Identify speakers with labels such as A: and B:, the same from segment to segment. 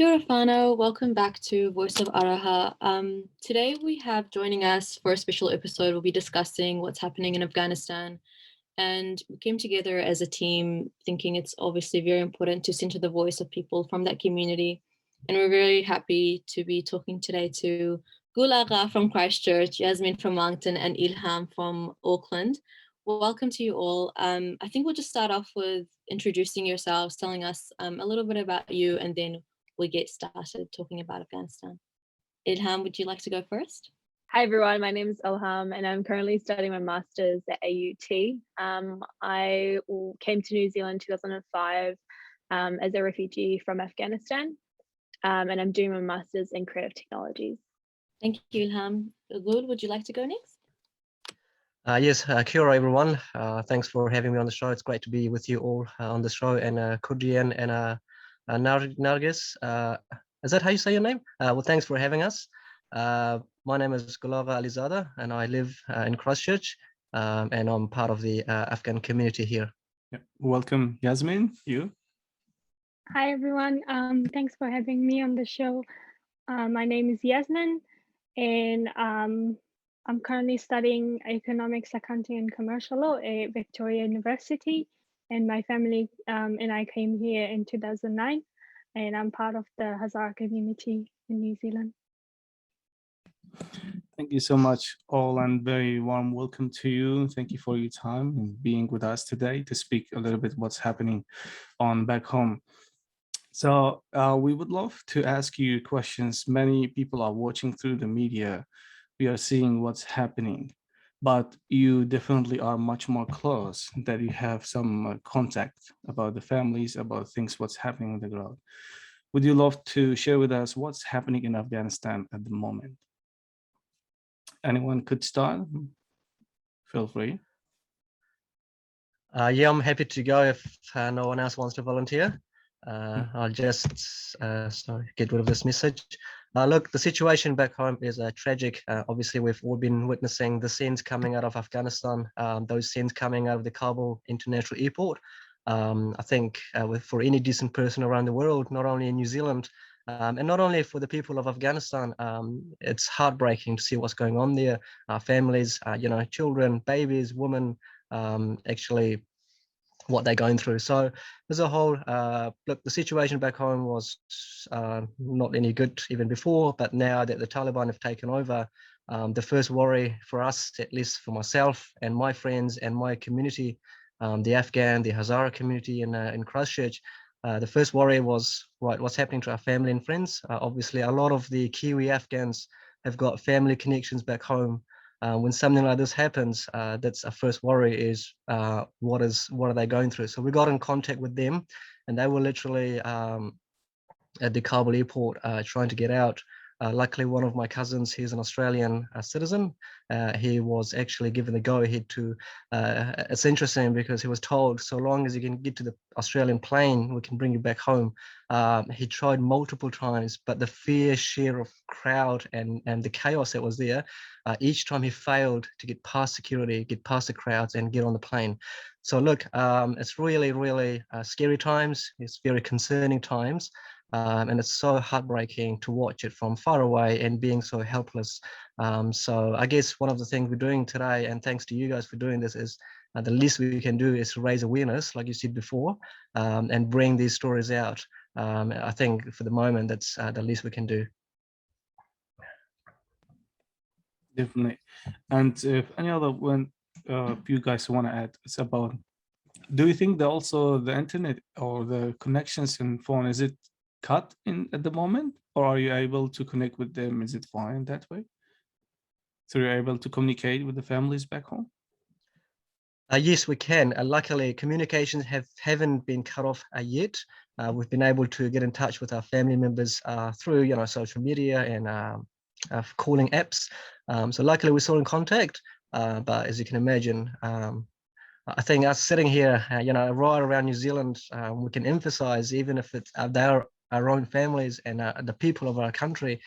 A: Kia ora whanau, welcome back to Voice of Araha. Today we have joining us for a special episode. We'll be discussing what's happening in Afghanistan, and we came together as a team thinking it's obviously very important to center the voice of people from that community. And we're very happy to be talking today to Gulaga from Christchurch, Yasmin from Moncton, and Ilham from Auckland. Welcome to you all. I think we'll just start off with introducing yourselves, telling us a little bit about you, and then we get started talking about Afghanistan. Ilham, would you like to go first?
B: Hi everyone, my name is Ilham and I'm currently studying my master's at AUT. I came to New Zealand in 2005 as a refugee from Afghanistan, and I'm doing my master's in creative technologies.
A: Thank you, Ilham. Gul, would you like to go next?
C: Yes, kia ora everyone. Thanks for having me on the show. It's great to be with you all on the show. And Kudrian and Nargis, is that how you say your name? Well, thanks for having us. My name is Gulaga Alizada and I live in Christchurch, and I'm part of the Afghan community here.
D: Yeah. Welcome, Yasmin. You?
E: Hi everyone, thanks for having me on the show. My name is Yasmin and I'm currently studying economics, accounting and commercial law at Victoria University, and my family and I came here in 2009 and I'm part of the Hazara community in New Zealand.
D: Thank you so much all and very warm welcome to you. Thank you for your time and being with us today to speak a little bit what's happening on back home. So we would love to ask you questions. Many people are watching through the media. We are seeing what's happening, but you definitely are much more close, that you have some contact about the families, about things, what's happening on the ground. Would you love to share with us what's happening in Afghanistan at the moment? Anyone could start, feel free.
C: Yeah, I'm happy to go if no one else wants to volunteer. I'll just get rid of this message. Look, the situation back home is tragic. Obviously, we've all been witnessing the scenes coming out of Afghanistan, those scenes coming out of the Kabul International Airport. I think for any decent person around the world, not only in New Zealand, and not only for the people of Afghanistan, it's heartbreaking to see what's going on there. Families, children, babies, women, actually what they're going through. So as a whole, look, the situation back home was not any good even before, but now that the Taliban have taken over, the first worry for us, at least for myself and my friends and my community, the Afghan, the Hazara community in Christchurch, the first worry was, right, what's happening to our family and friends? Obviously, a lot of the Kiwi Afghans have got family connections back home. When something like this happens, that's our first worry is what are they going through? So we got in contact with them, and they were literally at the Kabul airport trying to get out. Luckily, one of my cousins, he's an Australian citizen. He was actually given the go-ahead to, it's interesting because he was told, so long as you can get to the Australian plane, we can bring you back home. He tried multiple times, but the fair share of crowd and the chaos that was there, each time he failed to get past security, get past the crowds and get on the plane. So look, it's really, really scary times. It's very concerning times. And it's so heartbreaking to watch it from far away and being so helpless. So I guess one of the things we're doing today, and thanks to you guys for doing this, is the least we can do is raise awareness, like you said before, and bring these stories out. I think for the moment, that's the least we can do.
D: Definitely. And if any other one, if you guys want to add, it's about, do you think that also the internet or the connections in phone, is it cut in at the moment, or are you able to connect with them? Is it fine that way? So you're able to communicate with the families back home?
C: Yes, we can. Luckily, communications haven't been cut off yet. We've been able to get in touch with our family members through, social media and calling apps. So luckily, we're still in contact. But as you can imagine, I think us sitting here, right around New Zealand, we can emphasize, even if it's they're our own families and the people of our country,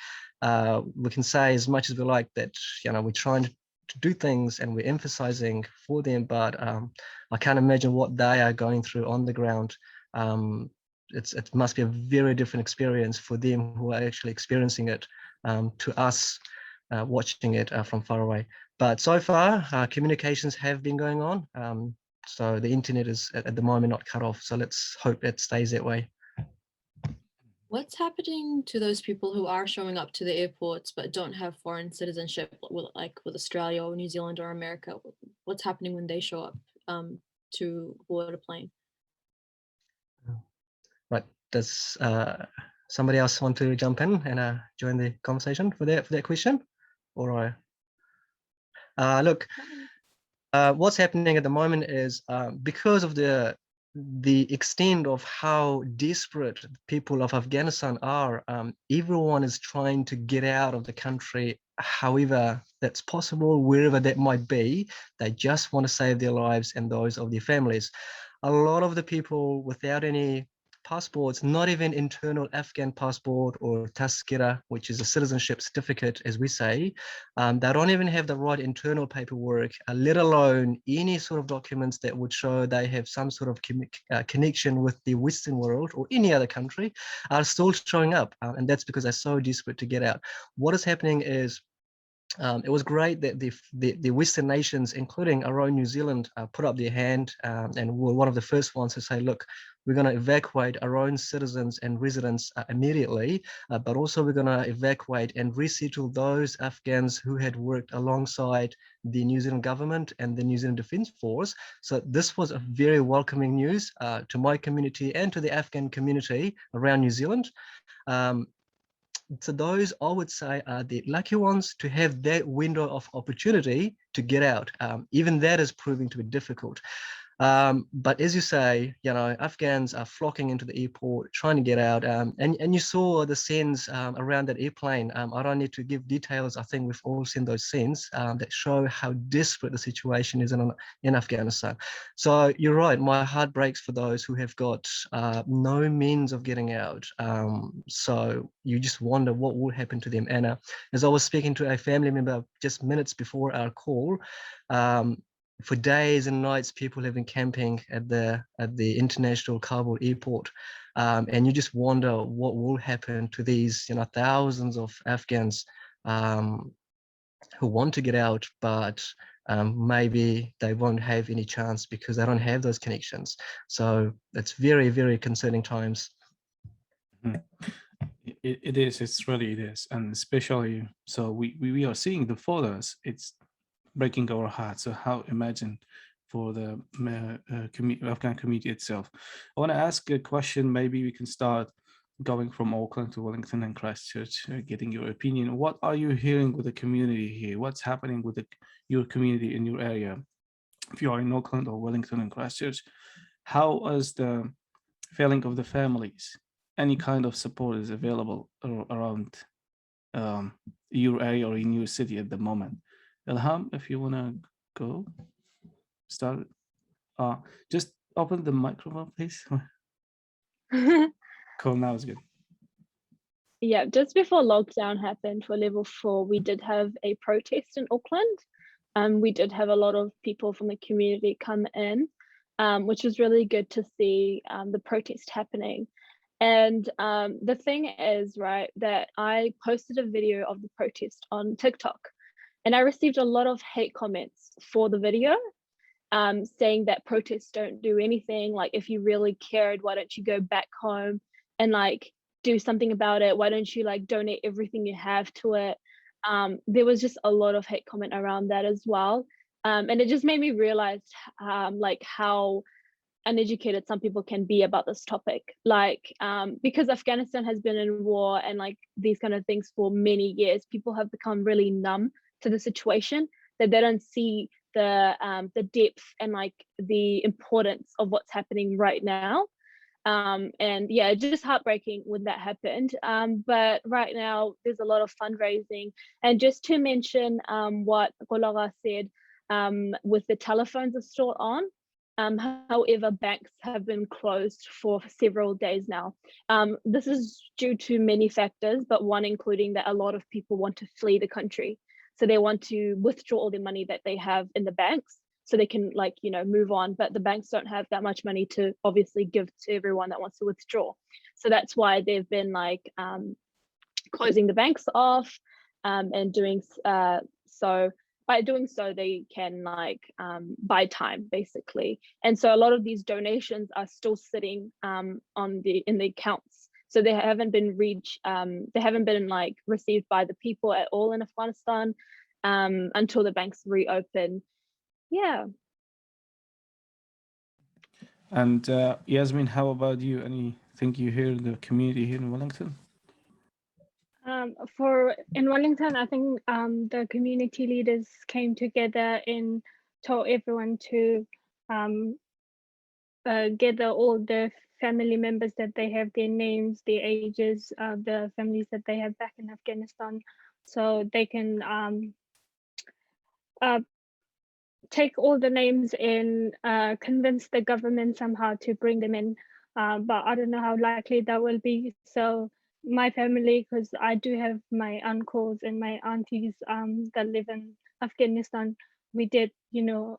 C: we can say as much as we like that, we're trying to do things and we're emphasizing for them, but I can't imagine what they are going through on the ground. it must be a very different experience for them who are actually experiencing it, to us watching it from far away. But so far, communications have been going on. So the internet is at the moment not cut off. So let's hope it stays that way.
A: What's happening to those people who are showing up to the airports but don't have foreign citizenship, like with Australia or New Zealand or America? What's happening when they show up to board a plane?
C: Right. Does somebody else want to jump in and join the conversation for that question? Or look, what's happening at the moment is because of the extent of how desperate people of Afghanistan are, everyone is trying to get out of the country however that's possible, wherever that might be. They just want to save their lives and those of their families. A lot of the people without any passports, not even internal Afghan passport or tazkira, which is a citizenship certificate, as we say, they don't even have the right internal paperwork, let alone any sort of documents that would show they have some sort of connection with the Western world or any other country, are still showing up. And that's because they're so desperate to get out. What is happening is, it was great that the Western nations, including our own New Zealand, put up their hand and were one of the first ones to say, look, we're going to evacuate our own citizens and residents immediately, but also we're going to evacuate and resettle those Afghans who had worked alongside the New Zealand government and the New Zealand Defence Force. So this was a very welcoming news to my community and to the Afghan community around New Zealand. So those, I would say, are the lucky ones to have that window of opportunity to get out. Even that is proving to be difficult. But as you say, Afghans are flocking into the airport, trying to get out. And you saw the scenes around that airplane. I don't need to give details. I think we've all seen those scenes that show how desperate the situation is in Afghanistan. So you're right. My heart breaks for those who have got no means of getting out. So you just wonder what will happen to them. And as I was speaking to a family member just minutes before our call, for days and nights, people have been camping at the international Kabul airport, and you just wonder what will happen to these, thousands of Afghans who want to get out, but maybe they won't have any chance because they don't have those connections. So it's very, very concerning times.
D: It is. It's really it is, and especially so we are seeing the photos. It's breaking our hearts. So how imagine for the Afghan community itself. I want to ask a question. Maybe we can start going from Auckland to Wellington and Christchurch, getting your opinion. What are you hearing with the community here? What's happening with your community in your area? If you are in Auckland or Wellington and Christchurch, how is the feeling of the families? Any kind of support is available around your area or in your city at the moment? Ilham, if you want to go start, just open the microphone, please. Cool, now it's good.
B: Yeah, just before lockdown happened for level 4, we did have a protest in Auckland. We did have a lot of people from the community come in, which was really good to see the protest happening. And the thing is, right, that I posted a video of the protest on TikTok, and I received a lot of hate comments for the video, saying that protests don't do anything. Like, if you really cared, why don't you go back home and like do something about it? Why don't you like donate everything you have to it? There was just a lot of hate comment around that as well. And it just made me realize like how uneducated some people can be about this topic, like because Afghanistan has been in war and like these kind of things for many years, people have become really numb to the situation, that they don't see the depth and like the importance of what's happening right now. And yeah, it's just heartbreaking when that happened. But right now there's a lot of fundraising. And just to mention what Golaga said, with the telephones are still on. However, banks have been closed for several days now. This is due to many factors, but one including that a lot of people want to flee the country. So they want to withdraw all the money that they have in the banks so they can like, you know, move on. But the banks don't have that much money to obviously give to everyone that wants to withdraw. So that's why they've been like closing the banks off, and doing so. By doing so, they can like buy time basically. And so a lot of these donations are still sitting in the accounts. So they haven't been they haven't been like received by the people at all in Afghanistan until the banks reopen. Yeah.
D: And Yasmin, how about you? Anything you hear in the community here in Wellington?
E: In Wellington, I think the community leaders came together and told everyone to gather all the family members that they have, their names, their ages, the families that they have back in Afghanistan, so they can take all the names and convince the government somehow to bring them in. But I don't know how likely that will be. So my family, because I do have my uncles and my aunties that live in Afghanistan, we did, you know,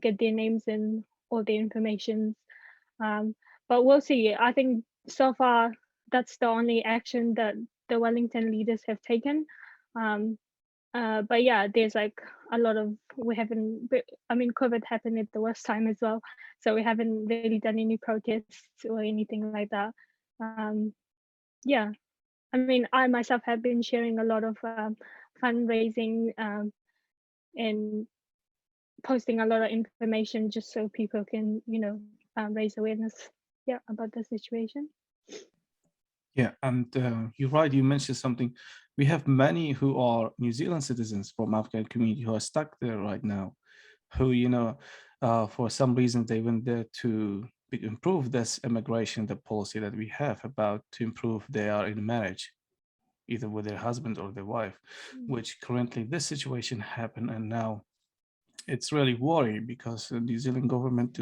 E: get their names and all the information. But we'll see. I think so far that's the only action that the Wellington leaders have taken. But yeah, there's like a lot of, I mean, COVID happened at the worst time as well. So we haven't really done any protests or anything like that. Yeah, I mean, I myself have been sharing a lot of fundraising and posting a lot of information just so people can, you know, raise awareness, yeah, about the situation.
D: Yeah, and you're right. You mentioned something. We have many who are New Zealand citizens from Afghan community who are stuck there right now, who, you know, for some reason they went there to improve this immigration, the policy that we have about to improve they are in marriage, either with their husband or their wife, which currently this situation happened, and now it's really worrying because the New Zealand government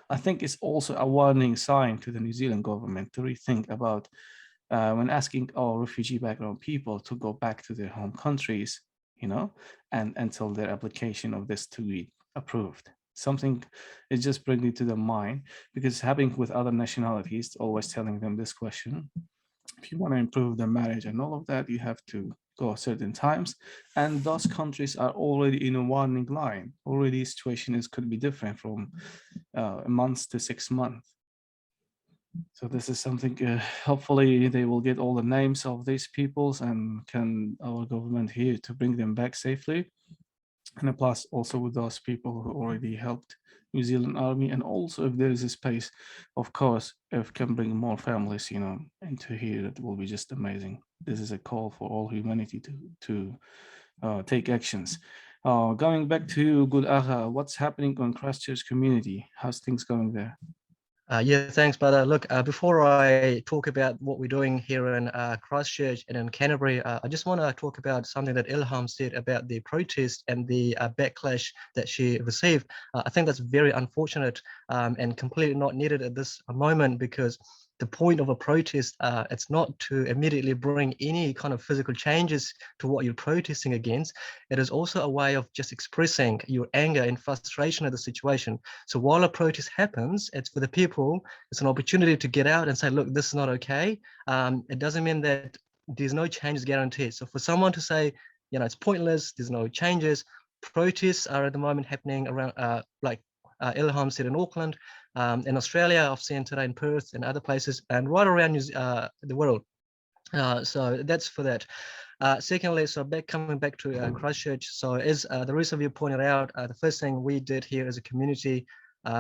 D: I think it's also a warning sign to the New Zealand government to rethink about when asking our refugee background people to go back to their home countries, you know, and until their application of this to be approved. Something is just bringing to the mind because happening with other nationalities, always telling them this question. If you want to improve their marriage and all of that, you have to go certain times. And those countries are already in a warning line. Already situation could be different from months to 6 months. So this is something, hopefully they will get all the names of these peoples and can our government here to bring them back safely. And plus also with those people who already helped New Zealand Army. And also if there is a space, of course, if can bring more families, you know, into here, that will be just amazing. This is a call for all humanity to take actions. Going back to Good Aga, what's happening on Christchurch community? How's things going there?
C: Yeah, thanks, brother. Look, before I talk about what we're doing here in Christchurch and in Canterbury, I just want to talk about something that Ilham said about the protest and the backlash that she received. I think that's very unfortunate and completely not needed at this moment, because the point of a protest, it's not to immediately bring any kind of physical changes to what you're protesting against. It is also a way of just expressing your anger and frustration at the situation. So while a protest happens, it's for the people, it's an opportunity to get out and say, look, this is not okay. It doesn't mean that there's no changes guaranteed. So for someone to say, you know, it's pointless, there's no changes, protests are at the moment happening around, like Ilham said, in Auckland, in Australia, I've seen today in Perth and other places, and right around the world. So that's for that. Secondly, so coming back to Christchurch, so as the rest of you pointed out, the first thing we did here as a community,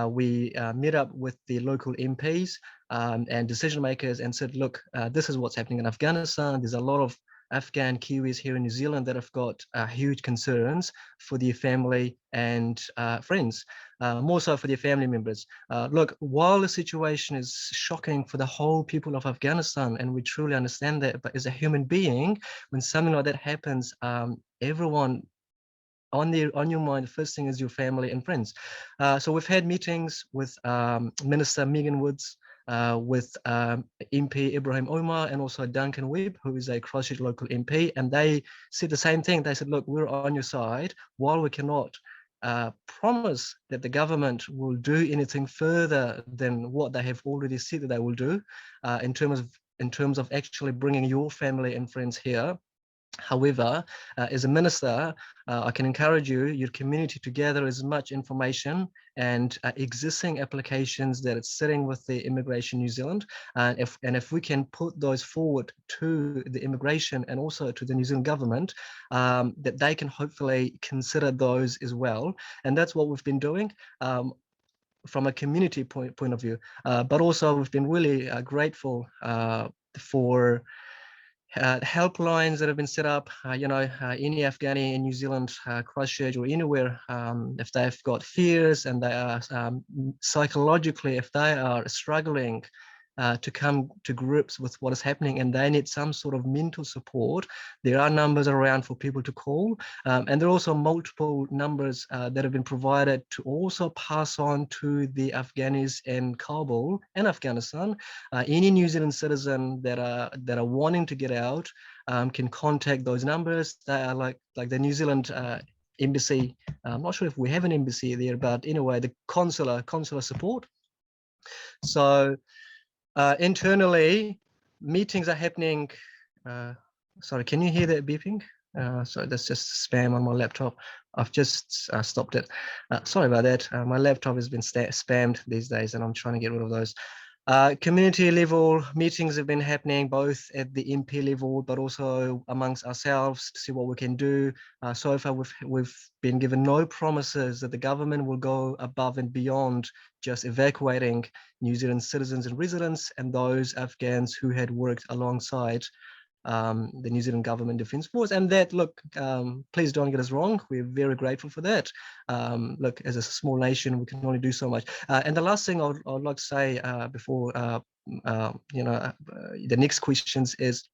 C: we met up with the local MPs and decision makers and said, look, this is what's happening in Afghanistan. There's a lot of Afghan Kiwis here in New Zealand that have got huge concerns for their family and friends, more so for their family members. Look, while the situation is shocking for the whole people of Afghanistan, and we truly understand that, but as a human being, when something like that happens, everyone on your mind, the first thing is your family and friends. So we've had meetings with Minister Megan Woods, with MP Ibrahim Omar, and also Duncan Webb, who is a Christchurch local MP, and they said the same thing. They said, look, we're on your side. While we cannot promise that the government will do anything further than what they have already said that they will do in terms of actually bringing your family and friends here. However, as a minister, I can encourage your community to gather as much information and existing applications that it's sitting with the Immigration New Zealand. And if we can put those forward to the immigration and also to the New Zealand government, that they can hopefully consider those as well. And that's what we've been doing. From a community point of view, but also we've been really grateful for helplines that have been set up, any Afghani in New Zealand, Christchurch or anywhere, if they've got fears and they are psychologically, if they are struggling to come to grips with what is happening and they need some sort of mental support, there are numbers around for people to call. And there are also multiple numbers that have been provided to also pass on to the Afghanis in Kabul and Afghanistan. Any New Zealand citizen that are wanting to get out can contact those numbers. They are like the New Zealand embassy. I'm not sure if we have an embassy there, but anyway, the consular support. So internally, meetings are happening. Sorry, can you hear that beeping? Sorry, that's just spam on my laptop. I've just stopped it. Sorry about that. My laptop has been spammed these days and I'm trying to get rid of those. Community level meetings have been happening both at the MP level, but also amongst ourselves to see what we can do. So far, we've been given no promises that the government will go above and beyond just evacuating New Zealand citizens and residents and those Afghans who had worked alongside the New Zealand Government Defence Force. And that, look, please don't get us wrong, we're very grateful for that. Look, as a small nation, we can only do so much. And the last thing I'd like to say before the next questions is,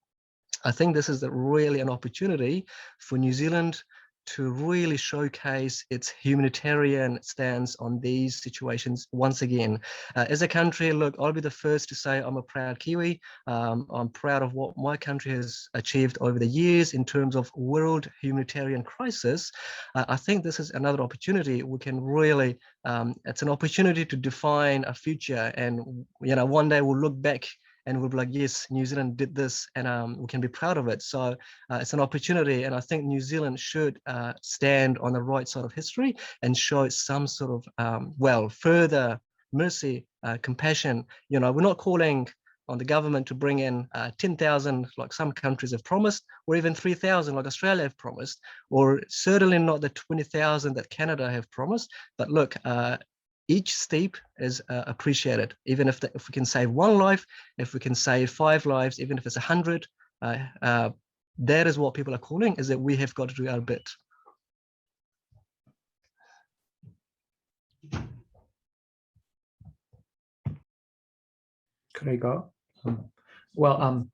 C: I think this is really an opportunity for New Zealand to really showcase its humanitarian stance on these situations once again. As a country, look, I'll be the first to say I'm a proud Kiwi. I'm proud of what my country has achieved over the years in terms of world humanitarian crisis. I think this is another opportunity. We can really, it's an opportunity to define a future, and one day we'll look back and we'll be like, yes, New Zealand did this, and we can be proud of it. So it's an opportunity, and I think New Zealand should stand on the right side of history and show some sort of, further mercy, compassion. We're not calling on the government to bring in 10,000 like some countries have promised, or even 3,000 like Australia have promised, or certainly not the 20,000 that Canada have promised. But look, each step is appreciated. Even if we can save one life, if we can save 5 lives, even if it's 100, that is what people are calling, is that we have got to do our bit.
F: Could I go?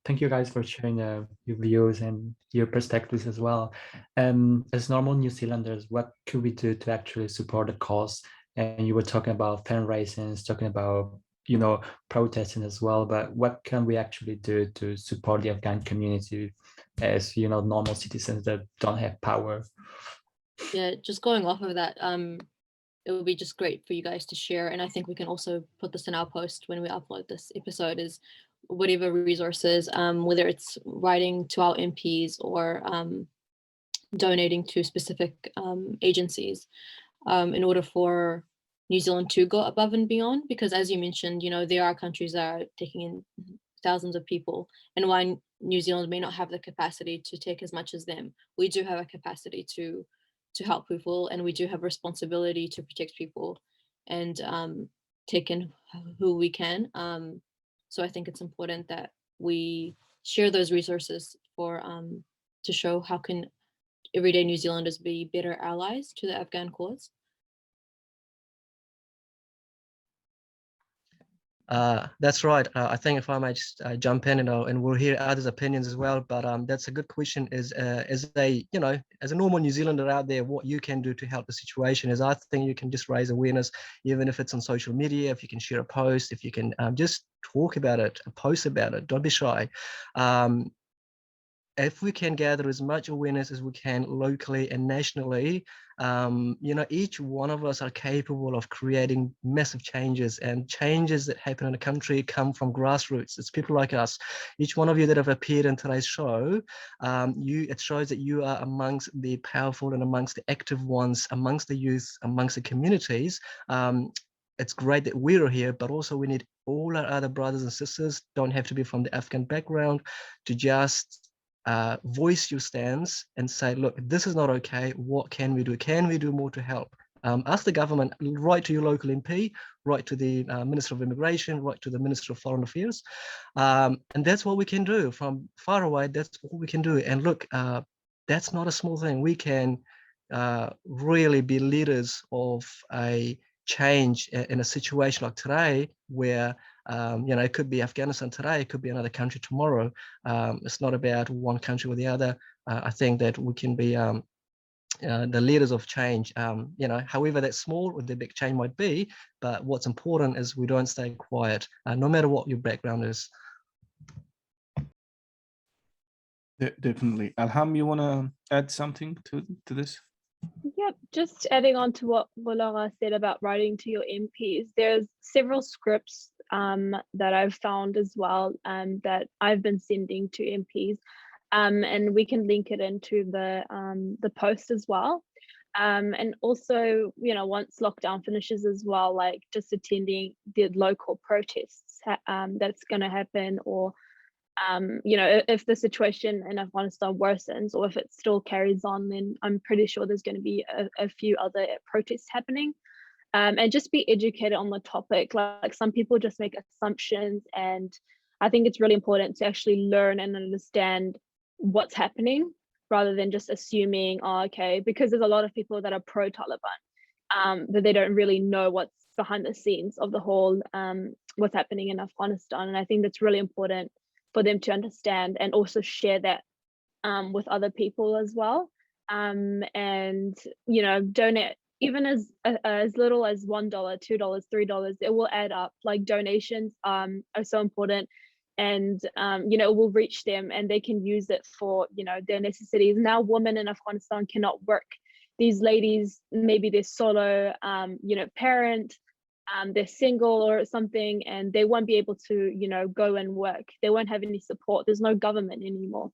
F: Thank you guys for sharing your views and your perspectives as well. As normal New Zealanders, what could we do to actually support the cause? And you were talking about fundraising, talking about protesting as well. But what can we actually do to support the Afghan community as normal citizens that don't have power?
A: Yeah, just going off of that, it would be just great for you guys to share, and I think we can also put this in our post when we upload this episode, is whatever resources, whether it's writing to our MPs or donating to specific agencies in order for New Zealand to go above and beyond, because as you mentioned, there are countries that are taking in thousands of people, and while New Zealand may not have the capacity to take as much as them, we do have a capacity to help people, and we do have responsibility to protect people and take in who we can. So I think it's important that we share those resources for to show how can everyday New Zealanders be better allies to the Afghan cause.
C: That's right. I think if I might just jump in, and we'll hear others' opinions as well. But that's a good question. As a normal New Zealander out there, what you can do to help the situation is, I think you can just raise awareness, even if it's on social media. If you can share a post, if you can just talk about it, post about it. Don't be shy. if we can gather as much awareness as we can locally and nationally, each one of us are capable of creating massive changes, and changes that happen in a country come from grassroots. It's people like us. Each one of you that have appeared in today's show, it shows that you are amongst the powerful and amongst the active ones, amongst the youth, amongst the communities. It's great that we're here, but also we need all our other brothers and sisters, don't have to be from the Afghan background, to just voice your stance and say, look, this is not okay. What can we do? Can we do more to help? Ask the government, write to your local MP, write to the Minister of Immigration, write to the Minister of Foreign Affairs. And that's what we can do from far away. That's what we can do. And look, that's not a small thing. We can really be leaders of a change in a situation like today, where it could be Afghanistan today, it could be another country tomorrow. It's not about one country or the other. I think that we can be the leaders of change, however that small or the big change might be, but what's important is we don't stay quiet, no matter what your background is.
D: Definitely. Alham, you want to add something to this?
B: Yep, just adding on to what Volara said about writing to your MPs, there's several scripts that I've found as well that I've been sending to MPs, and we can link it into the post as well. And also, once lockdown finishes as well, like just attending the local protests that's going to happen, or if the situation in Afghanistan worsens or if it still carries on, then I'm pretty sure there's going to be a few other protests happening. And just be educated on the topic. Like some people just make assumptions, and I think it's really important to actually learn and understand what's happening rather than just assuming, oh, okay, because there's a lot of people that are pro-Taliban, but they don't really know what's behind the scenes of the whole what's happening in Afghanistan. And I think that's really important for them to understand and also share that with other people as well. And donate, even as little as $1, $2, $3, it will add up. Like donations are so important, and it will reach them and they can use it for their necessities. Now women in Afghanistan cannot work. These ladies, maybe they're solo parent, they're single or something, and they won't be able to go and work. They won't have any support. There's no government anymore.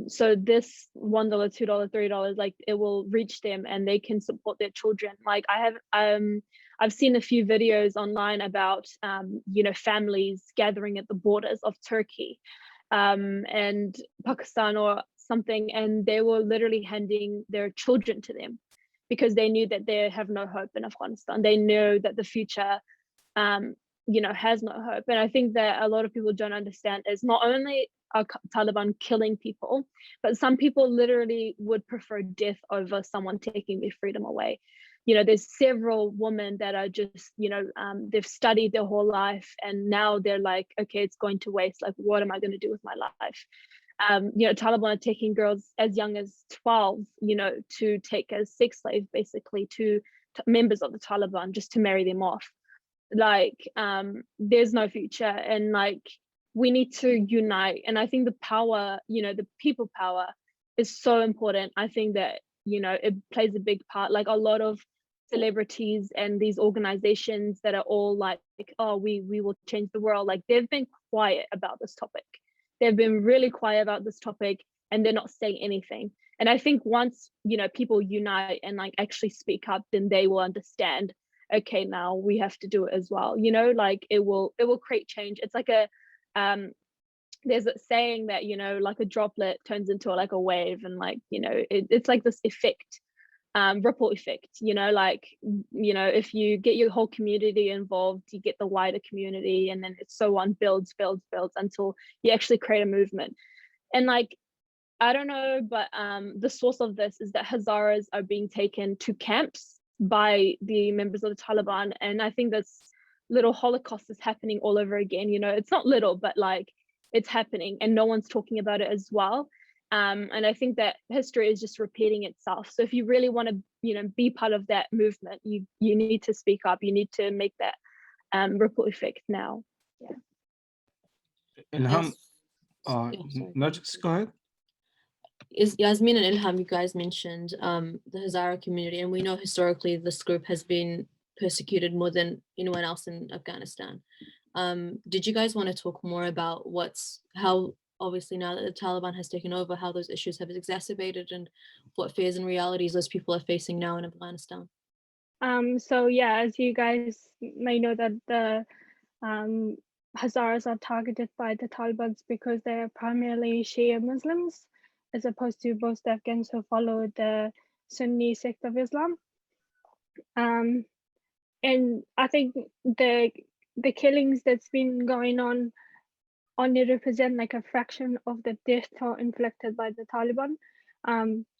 B: So this $1, $2, $3, like it will reach them and they can support their children. Like I've seen a few videos online about families gathering at the borders of Turkey and Pakistan or something, and they were literally handing their children to them because they knew that they have no hope in Afghanistan. They know that the future has no hope. And I think that a lot of people don't understand is not only are Taliban killing people, but some people literally would prefer death over someone taking their freedom away. There's several women that are just, they've studied their whole life and now they're like, okay, it's going to waste. Like, what am I going to do with my life? Taliban are taking girls as young as 12, to take as sex slave, basically, to members of the Taliban just to marry them off. Like, there's no future, and like, we need to unite. And I think the power, the people power is so important. I think that, it plays a big part. Like a lot of celebrities and these organizations that are all like, oh, we will change the world. Like they've been quiet about this topic. They've been really quiet about this topic and they're not saying anything. And I think once, people unite and like actually speak up, then they will understand, okay, now we have to do it as well. Like it will create change. It's like there's a saying that, like a droplet turns into like a wave, and like, it's like this effect, ripple effect, like, if you get your whole community involved, you get the wider community, and then it's so on, builds until you actually create a movement. And like, I don't know, but the source of this is that Hazaras are being taken to camps by the members of the Taliban. And I think this little Holocaust is happening all over again. It's not little, but like it's happening and no one's talking about it as well. And I think that history is just repeating itself. So if you really want to, be part of that movement, you need to speak up. You need to make that ripple effect now. Yeah.
D: And
A: Yes.
D: no, just go ahead.
A: is Yasmin and Ilham, you guys mentioned the Hazara community, and we know historically this group has been persecuted more than anyone else in Afghanistan. Did you guys want to talk more about how obviously now that the Taliban has taken over, how those issues have exacerbated and what fears and realities those people are facing now in Afghanistan?
E: So yeah, as you guys may know that the Hazaras are targeted by the Taliban because they're primarily Shia Muslims, as opposed to most Afghans who follow the Sunni sect of Islam. And I think the killings that's been going on only represent like a fraction of the death toll inflicted by the Taliban.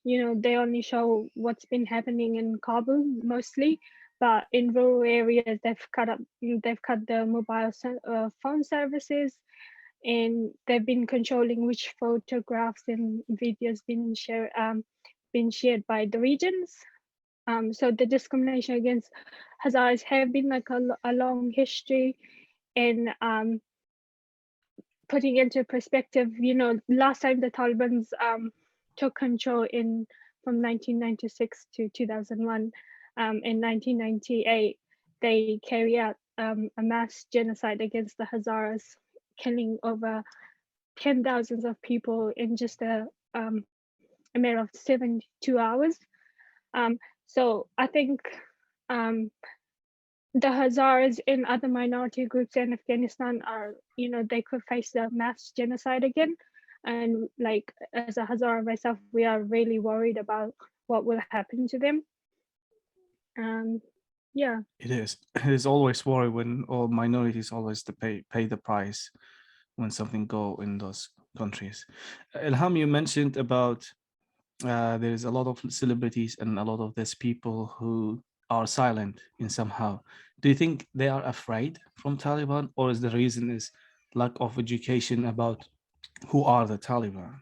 E: They only show what's been happening in Kabul mostly, but in rural areas they've cut the mobile phone services, and they've been controlling which photographs and videos been shared by the regions. So the discrimination against Hazaras have been like a long history, and putting into perspective, last time the Taliban's took control from 1996 to 2001, in 1998, they carry out a mass genocide against the Hazaras, killing over 10,000 of people in just a matter of 72 hours. So I think the Hazaras and other minority groups in Afghanistan are, they could face the mass genocide again. And like, as a Hazara myself, we are really worried about what will happen to them. Yeah.
D: It is. It is always worry when all minorities always pay the price when something go in those countries. Ilham, you mentioned about there's a lot of celebrities and a lot of these people who are silent in somehow. Do you think they are afraid from Taliban, or is the reason is lack of education about who are the Taliban?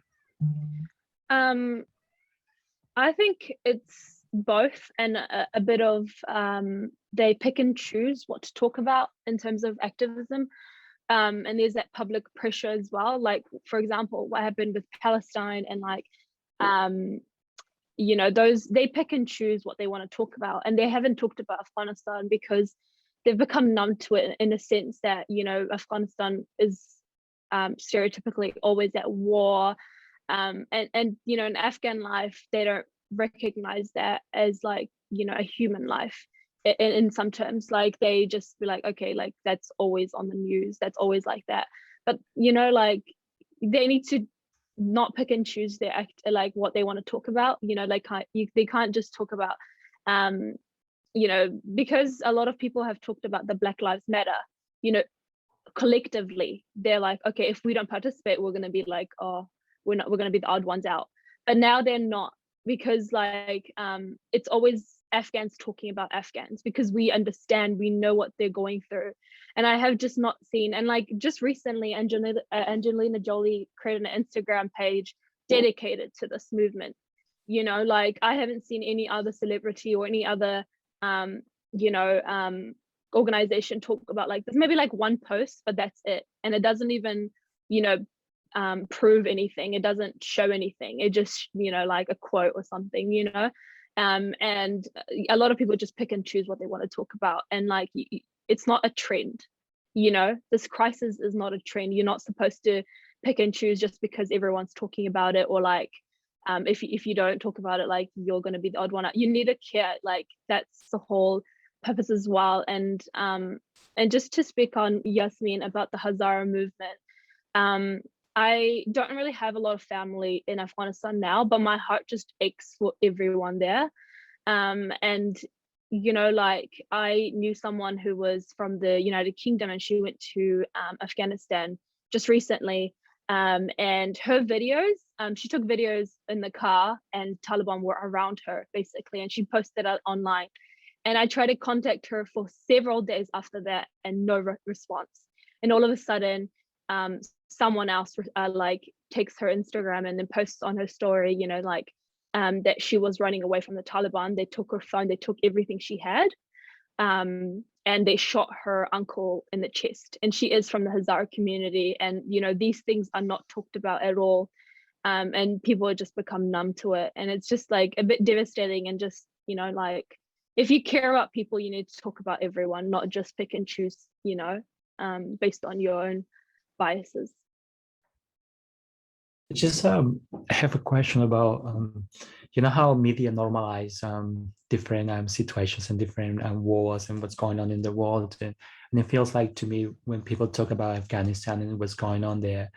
B: I think it's both, and a bit of they pick and choose what to talk about in terms of activism. And there's that public pressure as well. Like, for example, what happened with Palestine, and like those, they pick and choose what they want to talk about, and they haven't talked about Afghanistan because they've become numb to it, in a sense that Afghanistan is stereotypically always at war, and in Afghan life they don't recognize that as like a human life in some terms. Like, they just be like, okay, like that's always on the news, that's always like that. But like, they need to not pick and choose their like what they want to talk about. They can't just talk about because a lot of people have talked about the Black Lives Matter, collectively they're like, okay, if we don't participate, we're going to be like, oh, we're going to be the odd ones out. But now they're not, because like it's always Afghans talking about Afghans, because we understand, we know what they're going through. And I have just not seen, and like just recently Angelina Jolie created an Instagram page dedicated to this movement. Like, I haven't seen any other celebrity or any other organization talk about like this. Maybe like one post, but that's it. And it doesn't even prove anything. It doesn't show anything. It just like a quote or something. And a lot of people just pick and choose what they want to talk about, and like it's not a trend. This crisis is not a trend. You're not supposed to pick and choose just because everyone's talking about it, or like if you don't talk about it, like you're going to be the odd one out. You need to care. Like, that's the whole purpose as well. And just to speak on Yasmin about the Hazara movement, I don't really have a lot of family in Afghanistan now, but my heart just aches for everyone there. And like, I knew someone who was from the United Kingdom, and she went to Afghanistan just recently. And her videos, she took videos in the car, and Taliban were around her basically, and she posted it online. And I tried to contact her for several days after that, and no response. And all of a sudden, someone else like takes her Instagram and then posts on her story, like that she was running away from the Taliban. They took her phone, they took everything she had, and they shot her uncle in the chest. And she is from the Hazara community, and these things are not talked about at all. and people just become numb to it, and it's just like a bit devastating. And just, you know, like, if you care about people, you need to talk about everyone, not just pick and choose, you know, based on your own biases.
F: Just I have a question about you know how media normalize different situations and different wars and what's going on in the world, and it feels like to me when people talk about Afghanistan and what's going on there,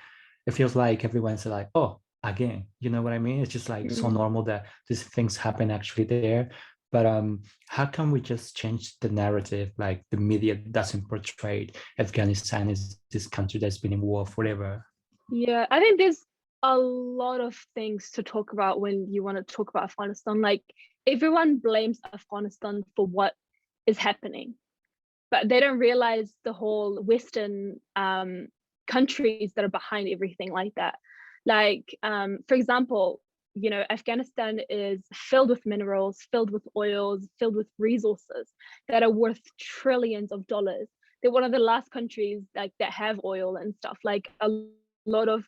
F: it feels like everyone's like, oh, again, you know what I mean? It's just like so normal that these things happen actually there. But how can we just change the narrative? Like the media doesn't portray Afghanistan as this country that's been in war forever.
B: Yeah, I think there's a lot of things to talk about when you want to talk about Afghanistan. Like, everyone blames Afghanistan for what is happening, but they don't realize the whole Western countries that are behind everything like that. Like, for example, you know, Afghanistan is filled with minerals, filled with oils, filled with resources that are worth trillions of dollars. They're one of the last countries like that have oil and stuff. Like, a lot of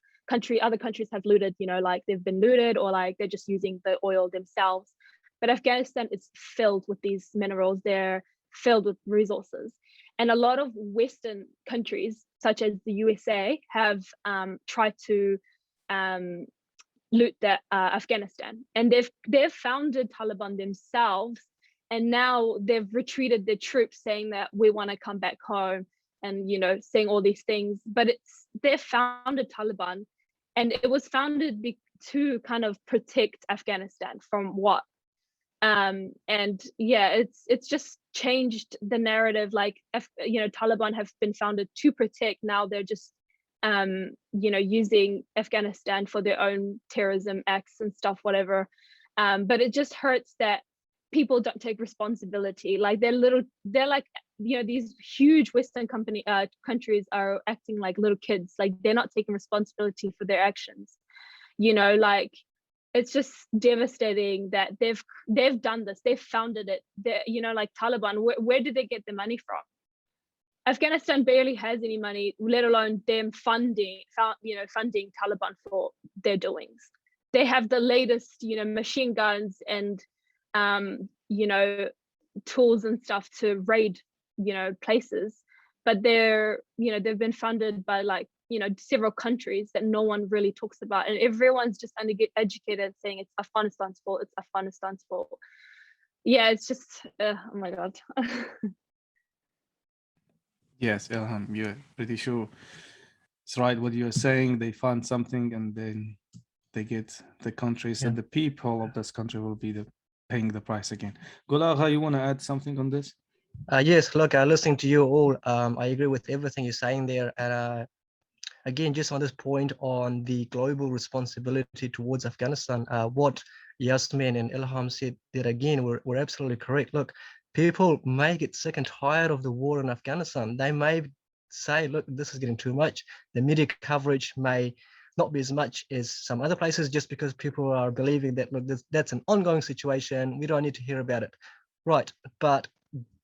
B: other countries have looted, you know, like they've been looted, or like they're just using the oil themselves. But Afghanistan is filled with these minerals. They're filled with resources. And a lot of Western countries, such as the USA, have tried to loot that Afghanistan, and they've founded Taliban themselves, and now they've retreated their troops, saying that we want to come back home, and, you know, saying all these things. But they've founded Taliban, and it was founded to kind of protect Afghanistan from what. And yeah, it's just changed the narrative. Like, you know, Taliban have been founded to protect. Now they're just you know, using Afghanistan for their own terrorism acts and stuff, whatever. But it just hurts that people don't take responsibility. Like, they're like, you know, these huge Western countries are acting like little kids. Like, they're not taking responsibility for their actions. You know, like, it's just devastating that they've done this. They've founded it. You know, like Taliban, where did they get the money from? Afghanistan barely has any money, let alone them funding Taliban for their doings. They have the latest, you know, machine guns and you know, tools and stuff to raid, you know, places. But they're, you know, they've been funded by, like, you know, several countries that no one really talks about, and everyone's just educated saying it's Afghanistan's fault. It's Afghanistan's fault. Yeah, it's just oh my god.
D: Yes, Ilham, you're pretty sure it's right what you're saying. They fund something and then they get the countries and the people of this country will be paying the price again. Gulaga, you want to add something on this?
C: Yes, look, listening to you all, I agree with everything you're saying there. And again, just on this point on the global responsibility towards Afghanistan, what Yasmin and Ilham said there again were absolutely correct. Look, people may get sick and tired of the war in Afghanistan. They may say, look, this is getting too much. The media coverage may not be as much as some other places, just because people are believing that, look, that's an ongoing situation. We don't need to hear about it. Right, but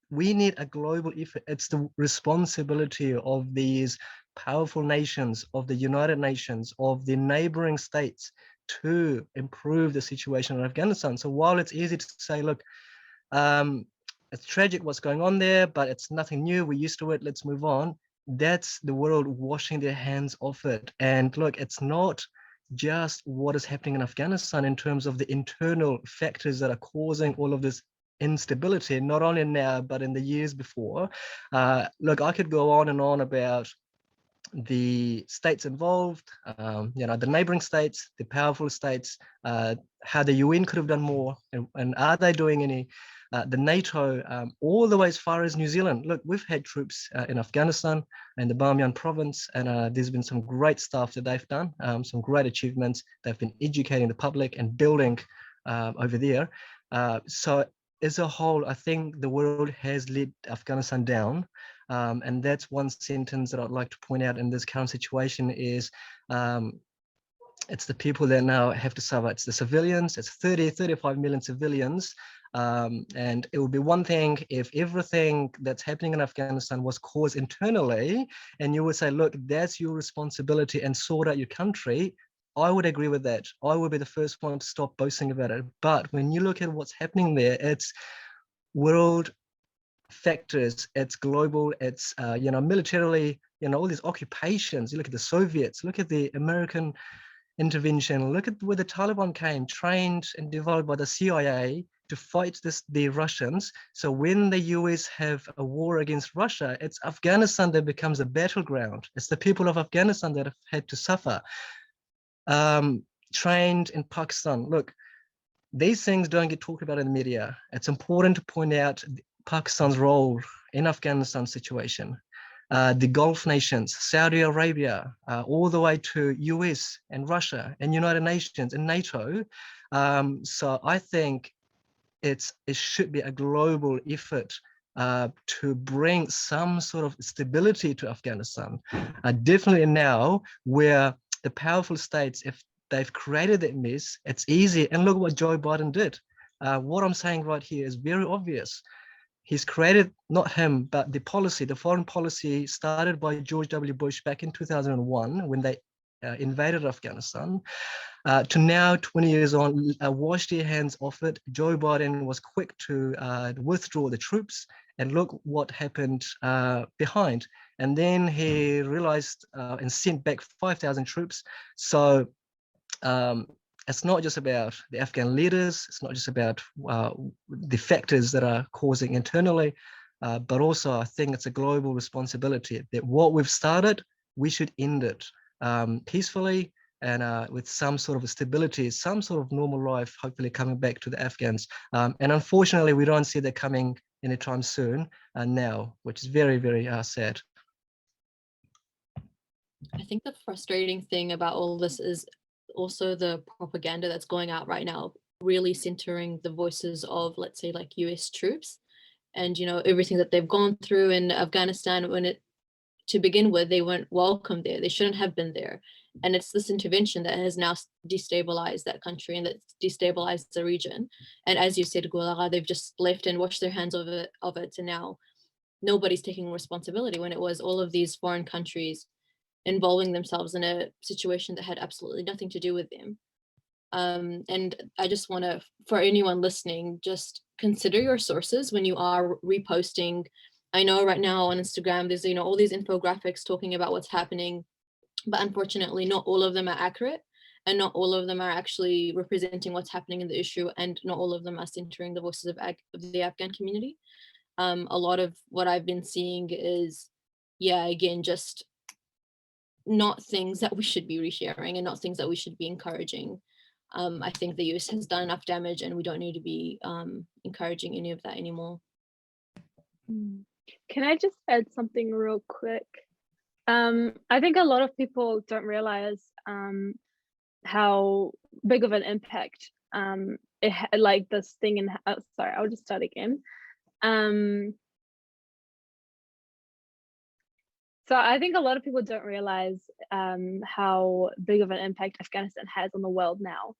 C: we need a global effort. It's the responsibility of these powerful nations, of the United Nations, of the neighboring states, to improve the situation in Afghanistan. So while it's easy to say, look, it's tragic what's going on there, but it's nothing new, we're used to it, let's move on. That's the world washing their hands off it. And look, it's not just what is happening in Afghanistan in terms of the internal factors that are causing all of this instability, not only now, but in the years before. Look, I could go on and on about the states involved, you know, the neighboring states, the powerful states, how the UN could have done more, and are they doing any? The NATO, all the way as far as New Zealand. Look, we've had troops in Afghanistan and the Bamyan province, and there's been some great stuff that they've done, some great achievements. They've been educating the public and building over there. So as a whole, I think the world has let Afghanistan down. And that's one sentence that I'd like to point out in this current situation is, it's the people that now have to suffer. It's the civilians. It's 35 million civilians. And it would be one thing if everything that's happening in Afghanistan was caused internally, and you would say, look, that's your responsibility and sort out your country. I would agree with that. I would be the first one to stop boasting about it. But when you look at what's happening there, it's world factors, it's global, it's militarily, all these occupations. You look at the Soviets, look at the American intervention, look at where the Taliban came, trained and developed by the CIA to fight the Russians. So when the US have a war against Russia, it's Afghanistan that becomes a battleground. It's the people of Afghanistan that have had to suffer. Trained in Pakistan. Look, these things don't get talked about in the media. It's important to point out Pakistan's role in Afghanistan situation. The Gulf nations, Saudi Arabia, all the way to US and Russia and United Nations and NATO. So I think it should be a global effort to bring some sort of stability to Afghanistan. Definitely now, where the powerful states, if they've created that mess, it's easy. And look what Joe Biden did. What I'm saying right here is very obvious. He's created, not him, but the policy, the foreign policy started by George W. Bush back in 2001 when they invaded Afghanistan, to now 20 years on, wash their hands off it. Joe Biden was quick to withdraw the troops, and look what happened behind. And then he realized and sent back 5,000 troops. So it's not just about the Afghan leaders, it's not just about the factors that are causing internally, but also I think it's a global responsibility that what we've started, we should end it peacefully and with some sort of stability, some sort of normal life, hopefully coming back to the Afghans. And unfortunately, we don't see that coming anytime soon now, which is very, very sad.
A: I think the frustrating thing about all this is also the propaganda that's going out right now, really centering the voices of, let's say, like US troops and, everything that they've gone through in Afghanistan to begin with, they weren't welcome there. They shouldn't have been there. And it's this intervention that has now destabilized that country and that's destabilized the region. And as you said, Gulaga, they've just left and washed their hands of it. And now nobody's taking responsibility when it was all of these foreign countries involving themselves in a situation that had absolutely nothing to do with them. And I just want to, for anyone listening, just consider your sources when you are reposting. I know right now on Instagram, there's, all these infographics talking about what's happening, but unfortunately, not all of them are accurate and not all of them are actually representing what's happening in the issue, and not all of them are centering the voices of the Afghan community. A lot of what I've been seeing is, again, just not things that we should be resharing and not things that we should be encouraging. I think the US has done enough damage and we don't need to be encouraging any of that anymore.
B: Can I just add something real quick? I think a lot of people don't realize how big of an impact like this thing in sorry, I'll just start again. So I think a lot of people don't realize how big of an impact Afghanistan has on the world now.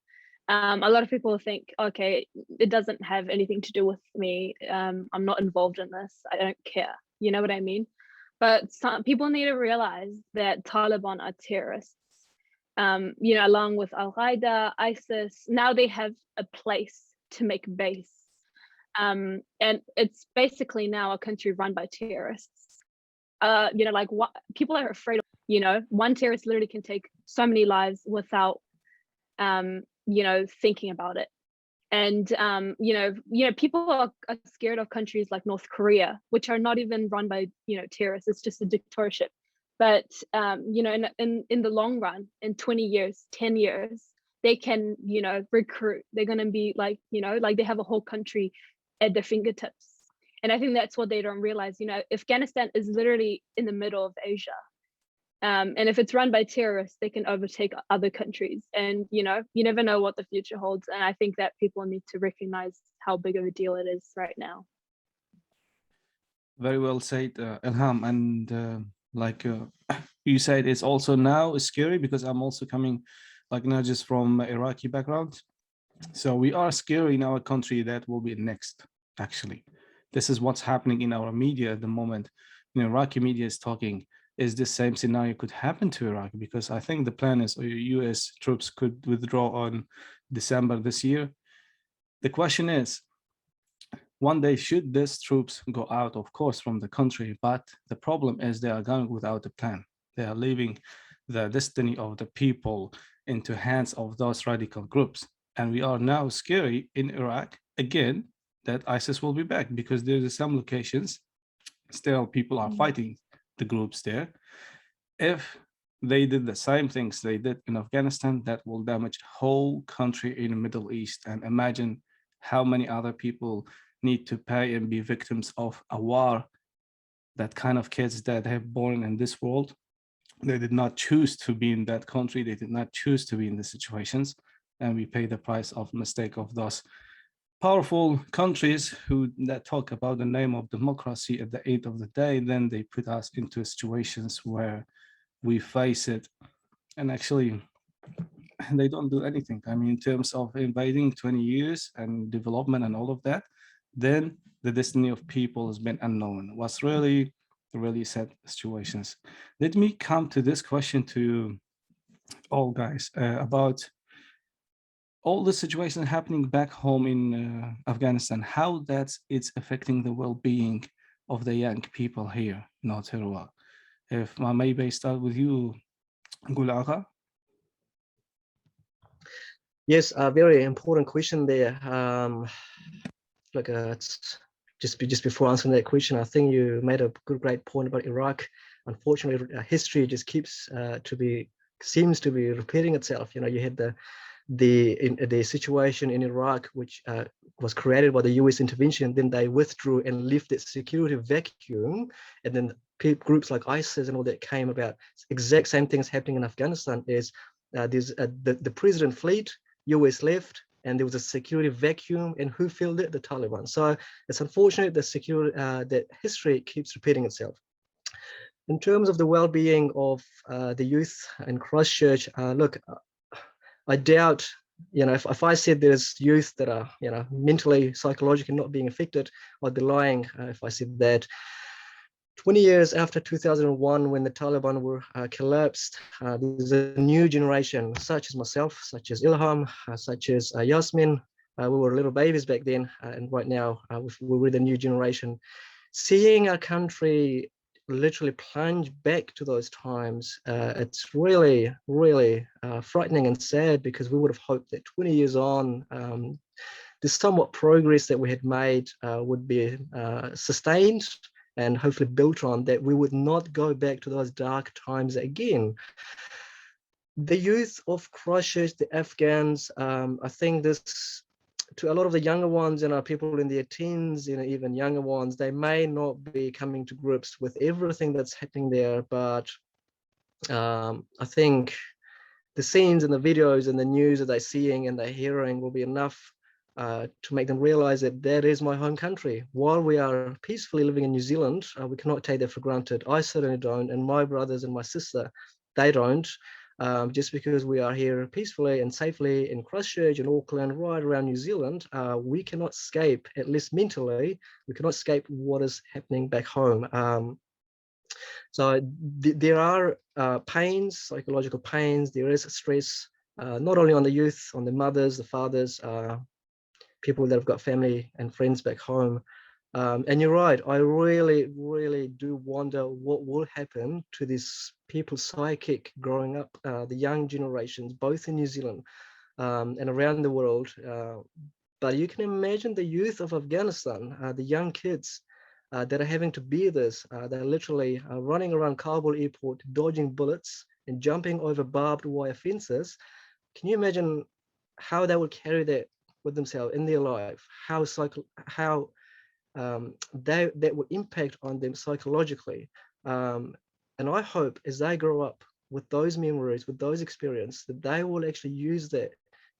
B: A lot of people think, okay, it doesn't have anything to do with me. I'm not involved in this. I don't care. You know what I mean? But some people need to realize that Taliban are terrorists. Along with Al-Qaeda, ISIS, now they have a place to make base. And it's basically now a country run by terrorists. What people are afraid of, one terrorist literally can take so many lives without, thinking about it. And, people are scared of countries like North Korea, which are not even run by, terrorists. It's just a dictatorship. But, in the long run, in 20 years, 10 years, they can, recruit. They're going to be like they have a whole country at their fingertips. And I think that's what they don't realize. Afghanistan is literally in the middle of Asia. And if it's run by terrorists, they can overtake other countries. And, you never know what the future holds. And I think that people need to recognize how big of a deal it is right now.
D: Very well said, Ilham. And like you said, it's also now scary because I'm also coming not just from Iraqi background. So we are scary in our country that will be next, actually. This is what's happening in our media at the moment. Iraqi media is talking is the same scenario could happen to Iraq, because I think the plan is US troops could withdraw on December this year. The question is, one day, should these troops go out, of course, from the country? But the problem is they are going without a plan. They are leaving the destiny of the people into hands of those radical groups. And we are now scary in Iraq again that ISIS will be back, because there's some locations still people are fighting the groups there. If they did the same things they did in Afghanistan, that will damage whole country in the Middle East. And imagine how many other people need to pay and be victims of a war. That kind of kids that have born in this world, they did not choose to be in that country. They did not choose to be in the situations. And we pay the price of mistake of those powerful countries who that talk about the name of democracy. At the end of the day, then they put us into situations where we face it, and actually they don't do anything. I mean, in terms of invading 20 years and development and all of that, then the destiny of people has been unknown. What's really sad situations. Let me come to this question to all guys about all the situation happening back home in Afghanistan, how it's affecting the well-being of the young people here in Aotearoa. If I maybe start with you, Gulaga.
C: Yes, a very important question there. It's just before answering that question, I think you made a great point about Iraq. Unfortunately, history just seems to be repeating itself. You had the situation in Iraq, which was created by the US intervention. Then they withdrew and left that security vacuum, and then groups like ISIS and all that came about. Exact same things happening in Afghanistan. Is there's the president fled, US left, and there was a security vacuum, and who filled it? The Taliban. So it's unfortunate that history keeps repeating itself. In terms of the well-being of the youth in Christchurch, look, I doubt, if I said there's youth that are, mentally, psychologically not being affected, I'd be lying if I said that. 20 years after 2001, when the Taliban were collapsed, there's a new generation, such as myself, such as Ilham, such as Yasmin. We were little babies back then, and right now we're the new generation. Seeing our country literally plunge back to those times, it's really, really frightening and sad, because we would have hoped that 20 years on, the somewhat progress that we had made would be sustained and hopefully built on, that we would not go back to those dark times again. The youth of Christchurch, the Afghans, I think this, to a lot of the younger ones, people in their teens, even younger ones, they may not be coming to grips with everything that's happening there, but I think the scenes and the videos and the news that they're seeing and they're hearing will be enough to make them realize that that is my home country. While we are peacefully living in New Zealand, we cannot take that for granted. I certainly don't, and my brothers and my sister, they don't. Just because we are here peacefully and safely in Christchurch and Auckland, right around New Zealand, we cannot escape, at least mentally, we cannot escape what is happening back home. So there are pains, psychological pains, there is stress, not only on the youth, on the mothers, the fathers, people that have got family and friends back home. And you're right, I really, really do wonder what will happen to these people's psychic growing up, the young generations, both in New Zealand and around the world. But you can imagine the youth of Afghanistan, the young kids that are having to bear this. They're literally running around Kabul airport, dodging bullets and jumping over barbed wire fences. Can you imagine how they would carry that with themselves in their life? How that will impact on them psychologically. And I hope as they grow up with those memories, with those experiences, that they will actually use that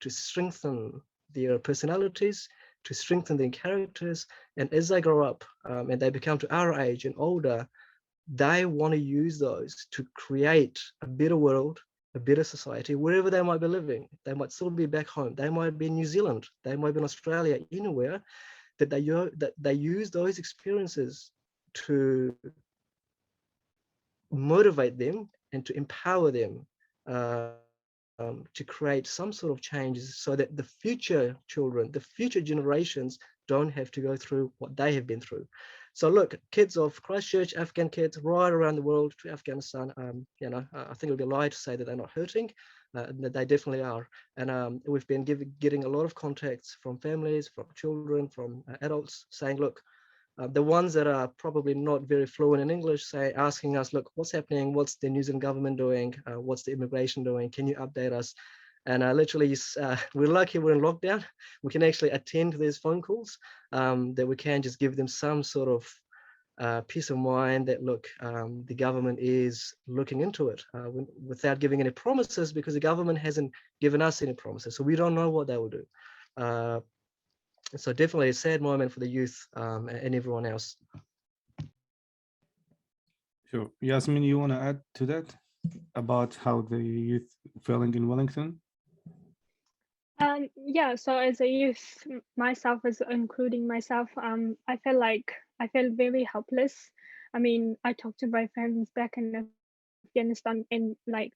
C: to strengthen their personalities, to strengthen their characters. And as they grow up and they become to our age and older, they want to use those to create a better world, a better society, wherever they might be living. They might still be back home. They might be in New Zealand. They might be in Australia, anywhere, that they use those experiences to motivate them and to empower them to create some sort of changes so that the future children, the future generations don't have to go through what they have been through. So look, kids of Christchurch, Afghan kids right around the world to Afghanistan, you know, I think it would be a lie to say that they're not hurting. That they definitely are. And we've been getting a lot of contacts from families, from children, from adults saying, look, the ones that are probably not very fluent in English, say, asking us, look, what's happening? What's the New Zealand government doing? What's the immigration doing? Can you update us? And literally, we're lucky we're in lockdown. We can actually attend to these phone calls, that we can just give them some sort of peace of mind that, look, the government is looking into it without giving any promises, because the government hasn't given us any promises. So we don't know what they will do. So definitely a sad moment for the youth and everyone else.
D: Sure. Yasmin, you want to add to that about how the youth feeling in Wellington?
E: Yeah, so as a youth, myself, as including myself, I felt very helpless. I mean, I talked to my friends back in Afghanistan, and like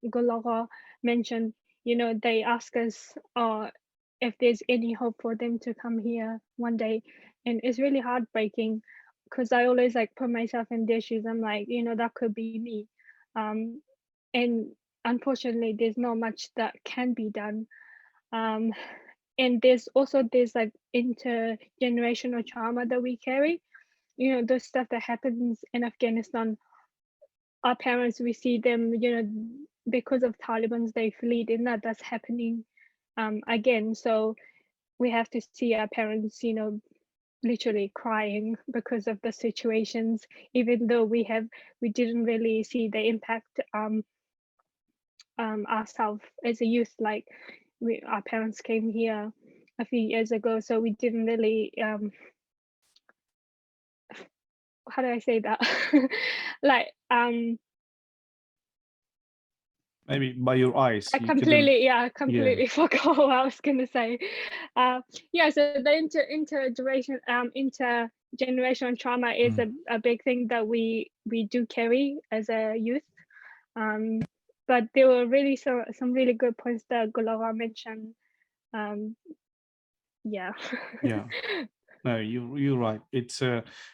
E: Gulaga mentioned, you know, they ask us if there's any hope for them to come here one day, and it's really heartbreaking because I always like put myself in their shoes. I'm like, you know, that could be me, and unfortunately, there's not much that can be done. And there's like intergenerational trauma that we carry. You know, the stuff that happens in Afghanistan, our parents, we see them, you know, because of Taliban's, they fled, and that's happening again. So we have to see our parents, you know, literally crying because of the situations, even though we didn't really see the impact ourselves as a youth. Like our parents came here a few years ago, so we didn't really how do I say that? like
D: Maybe by your eyes.
E: I completely forgot what I was gonna say. Yeah, so the intergenerational trauma is a big thing that we do carry as a youth. But there were really some really good points that Gulaga mentioned. Yeah.
D: Yeah. No, you're right. It's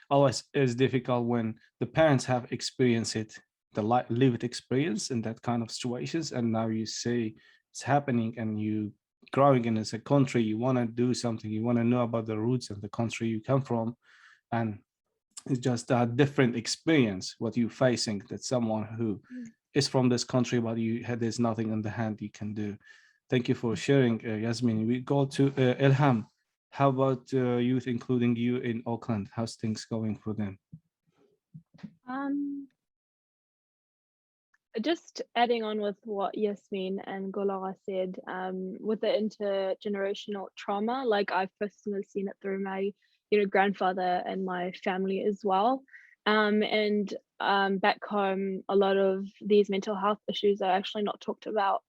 D: always is difficult when the parents have experienced it, the lived experience in that kind of situations, and now you see it's happening, and you growing in as a country, you want to do something, you want to know about the roots of the country you come from, and it's just a different experience what you're facing, that someone who is from this country, but there's nothing in the hand you can do. Thank you for sharing, Yasmin. We go to Ilham. How about youth, including you in Auckland? How's things going for them?
B: Just adding on with what Yasmin and Gulaga said, with the intergenerational trauma, like I've personally seen it through my, you know, grandfather and my family as well. And back home, a lot of these mental health issues are actually not talked about.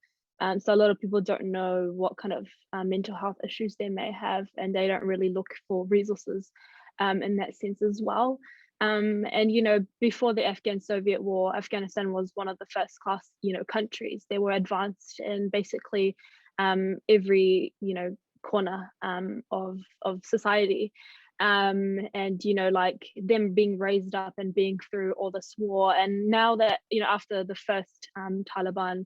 B: So a lot of people don't know what kind of mental health issues they may have, and they don't really look for resources in that sense as well. And you know, before the Afghan-Soviet War, Afghanistan was one of the first class, you know, countries. They were advanced in basically every, you know, corner of society. And you know, like them being raised up and being through all this war, and now that, you know, after the first Taliban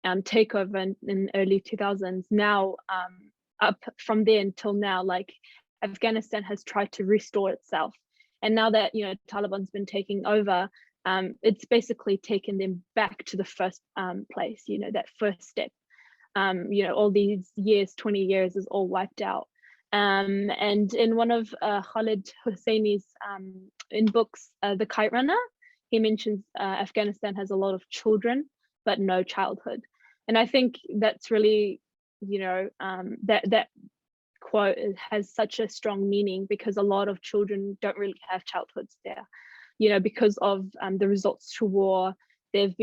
B: takeover in early 2000s, now up from there until now, like Afghanistan has tried to restore itself. And now that, you know, Taliban's been taking over, it's basically taken them back to the first place, you know, that first step. You know, all these years, 20 years is all wiped out. And in one of Khalid Hosseini's in books, The Kite Runner, he mentions Afghanistan has a lot of children, but no childhood. And I think that's really, you know, that quote has such a strong meaning, because a lot of children don't really have childhoods there, you know, because of the results to war. They've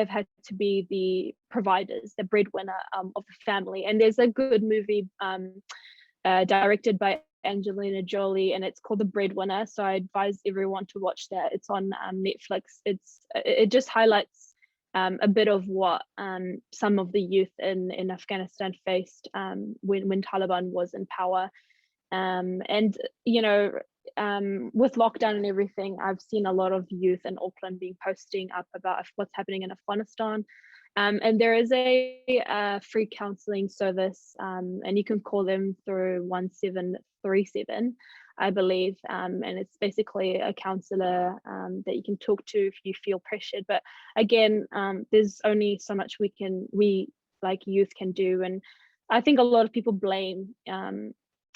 B: had to be the providers, the breadwinner of the family. And there's a good movie directed by Angelina Jolie, and it's called The Breadwinner. So I advise everyone to watch that. It's on Netflix. It just highlights a bit of what some of the youth in Afghanistan faced when Taliban was in power. And you know, with lockdown and everything, I've seen a lot of youth in Auckland being posting up about what's happening in Afghanistan. And there is a free counseling service, and you can call them through 1737, I believe. And it's basically a counselor that you can talk to if you feel pressured. But again, there's only so much we like youth can do. And I think a lot of people blame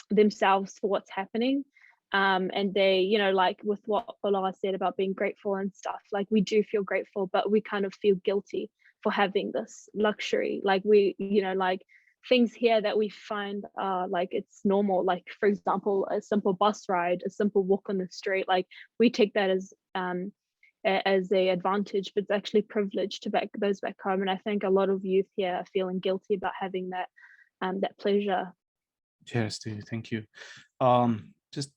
B: themselves for what's happening. And they, you know, like with what Ola said about being grateful and stuff, like we do feel grateful, but we kind of feel guilty for having this luxury. Like we, you know, like things here that we find like it's normal, like for example, a simple bus ride, a simple walk on the street, like we take that as a advantage, but it's actually privilege to those back home. And I think a lot of youth here are feeling guilty about having that that pleasure.
D: Cheers to you. Thank you. Just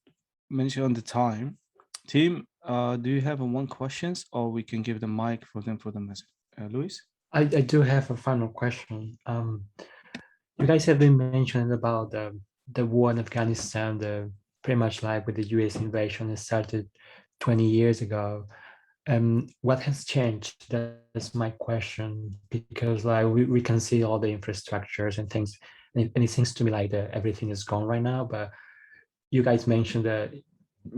D: mention on the time. Team, do you have one questions, or we can give the mic for them message? Luis?
F: I do have a final question. You guys have been mentioning about the war in Afghanistan, pretty much like with the US invasion, it started 20 years ago. What has changed? That's my question, because like we can see all the infrastructures and things, and it seems to me like everything is gone right now. But you guys mentioned that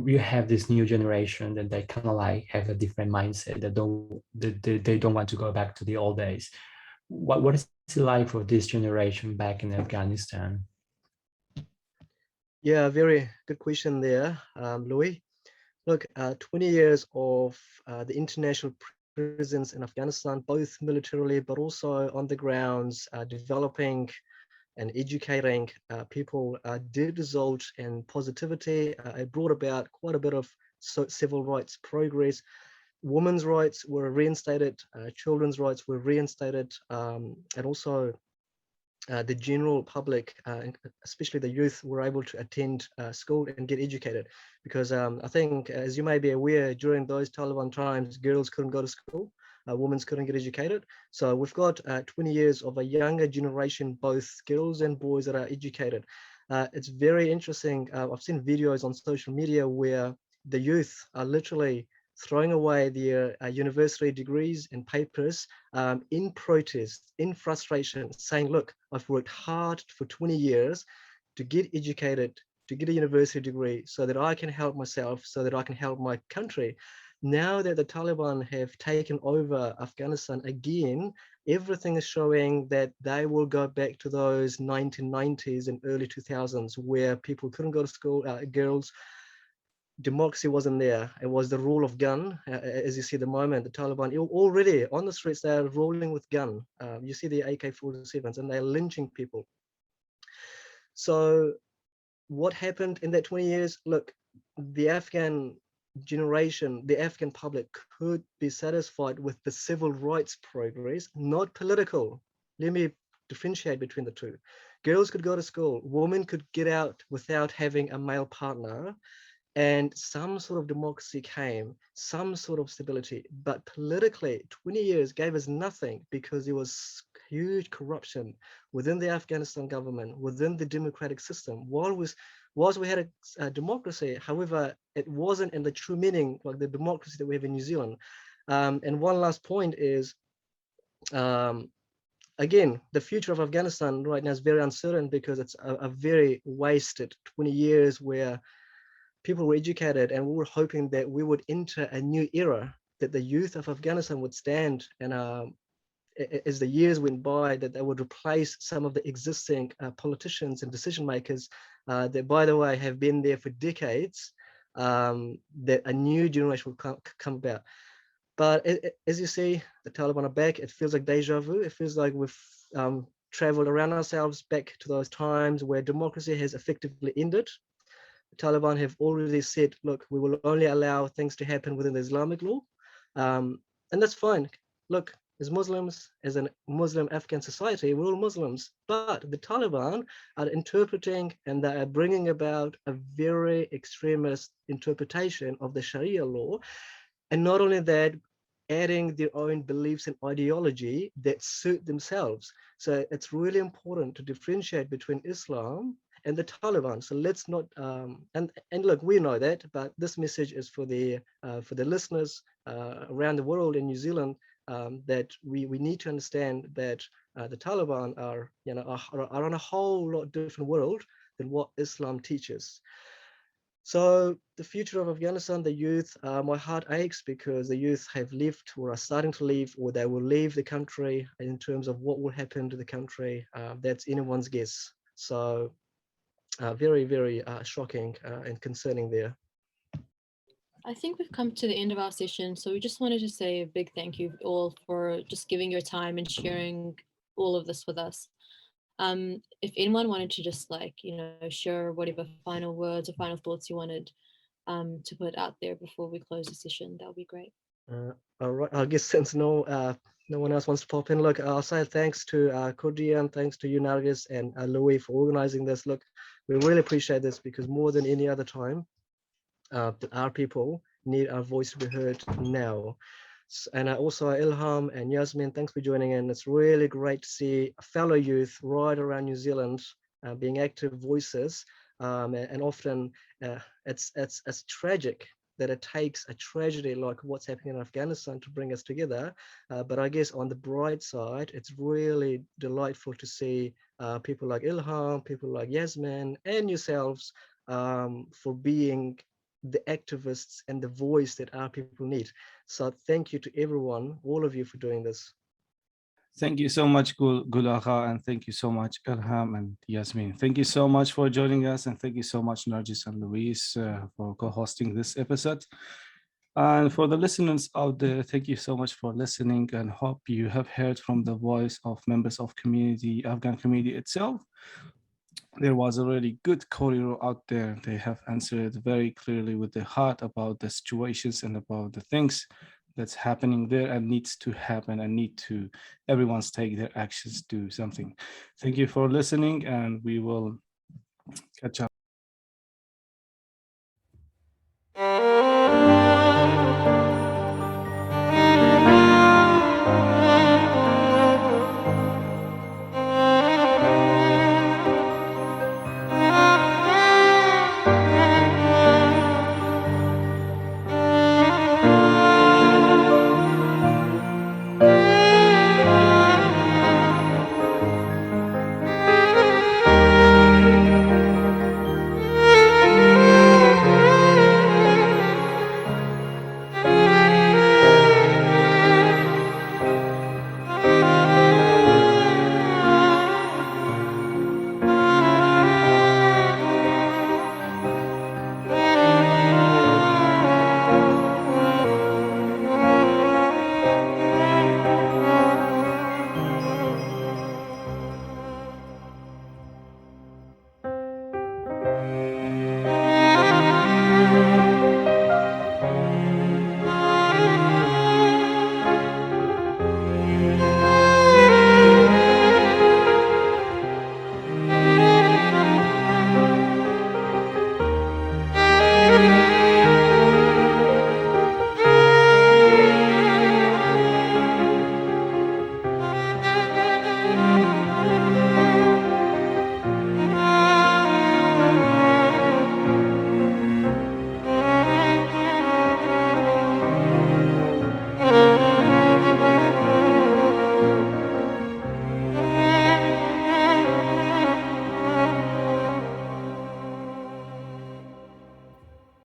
F: you have this new generation that they kind of like have a different mindset, that they don't want to go back to the old days. What is the life of this generation back in Afghanistan?
C: Yeah, very good question there, Louis. Look, 20 years of the international presence in Afghanistan, both militarily, but also on the grounds, developing and educating people did result in positivity. It brought about quite a bit of civil rights progress. Women's rights were reinstated, children's rights were reinstated, and also the general public, especially the youth, were able to attend school and get educated. Because I think, as you may be aware, during those Taliban times, girls couldn't go to school, women couldn't get educated. So we've got 20 years of a younger generation, both girls and boys, that are educated. It's very interesting. I've seen videos on social media where the youth are literally throwing away their university degrees and papers in protest, in frustration, saying, look, I've worked hard for 20 years to get educated, to get a university degree so that I can help myself, so that I can help my country. Now that the Taliban have taken over Afghanistan again, everything is showing that they will go back to those 1990s and early 2000s where people couldn't go to school, girls, democracy wasn't there. It was the rule of gun. As you see at the moment, the Taliban already on the streets, they're rolling with gun. You see the AK-47s and they're lynching people. So what happened in that 20 years? Look, the Afghan generation, the Afghan public could be satisfied with the civil rights progress, not political. Let me differentiate between the two. Girls could go to school, women could get out without having a male partner, and some sort of democracy came, some sort of stability. But politically, 20 years gave us nothing because there was huge corruption within the Afghanistan government, within the democratic system. Whilst we had a democracy, however, it wasn't in the true meaning like the democracy that we have in New Zealand. And one last point is, again, the future of Afghanistan right now is very uncertain because it's a very wasted 20 years where people were educated, and we were hoping that we would enter a new era, that the youth of Afghanistan would stand, and as the years went by, that they would replace some of the existing politicians and decision makers that, by the way, have been there for decades, that a new generation will come about. But as you see, the Taliban are back. It feels like deja vu. It feels like we've traveled around ourselves back to those times where democracy has effectively ended. The Taliban have already said, look, we will only allow things to happen within the Islamic law. And that's fine. Look, as Muslims, as a Muslim Afghan society, we're all Muslims. But the Taliban are interpreting and they are bringing about a very extremist interpretation of the Sharia law. And not only that, adding their own beliefs and ideology that suit themselves. So it's really important to differentiate between Islam and the Taliban. So let's not and look, we know that, but this message is for the listeners around the world in New Zealand, that we need to understand that the Taliban are are on a whole lot different world than what Islam teaches. So the future of Afghanistan, the youth, my heart aches because the youth have left or are starting to leave, or they will leave the country. In terms of what will happen to the country, that's anyone's guess. So very, very shocking and concerning there.
A: I think we've come to the end of our session, so we just wanted to say a big thank you all for just giving your time and sharing all of this with us. If anyone wanted to just share whatever final words or final thoughts you wanted to put out there before we close the session, that would be great.
C: All right, I guess since no one else wants to pop in, look, I'll say thanks to Kurdian, thanks to you, Nargis, and Louis for organizing this. Look, we really appreciate this because more than any other time, our people need our voice to be heard now. And also Ilham and Yasmin, thanks for joining in. It's really great to see fellow youth right around New Zealand being active voices. And often it's tragic that it takes a tragedy like what's happening in Afghanistan to bring us together. But I guess on the bright side, it's really delightful to see people like Ilham, people like Yasmin, and yourselves for being the activists and the voice that our people need. So thank you to everyone, all of you, for doing this.
D: Thank you so much, Gul Agha, and thank you so much, Ilham and Yasmin. Thank you so much for joining us, and thank you so much, Nargis and Luis, for co-hosting this episode. And for the listeners out there, thank you so much for listening, and hope you have heard from the voice of members of Afghan community itself. There was a really good corridor out there. They have answered very clearly with their heart about the situations and about the things that's happening there and needs to happen, and need to everyone's take their actions, do something. Thank you for listening, and we will catch up.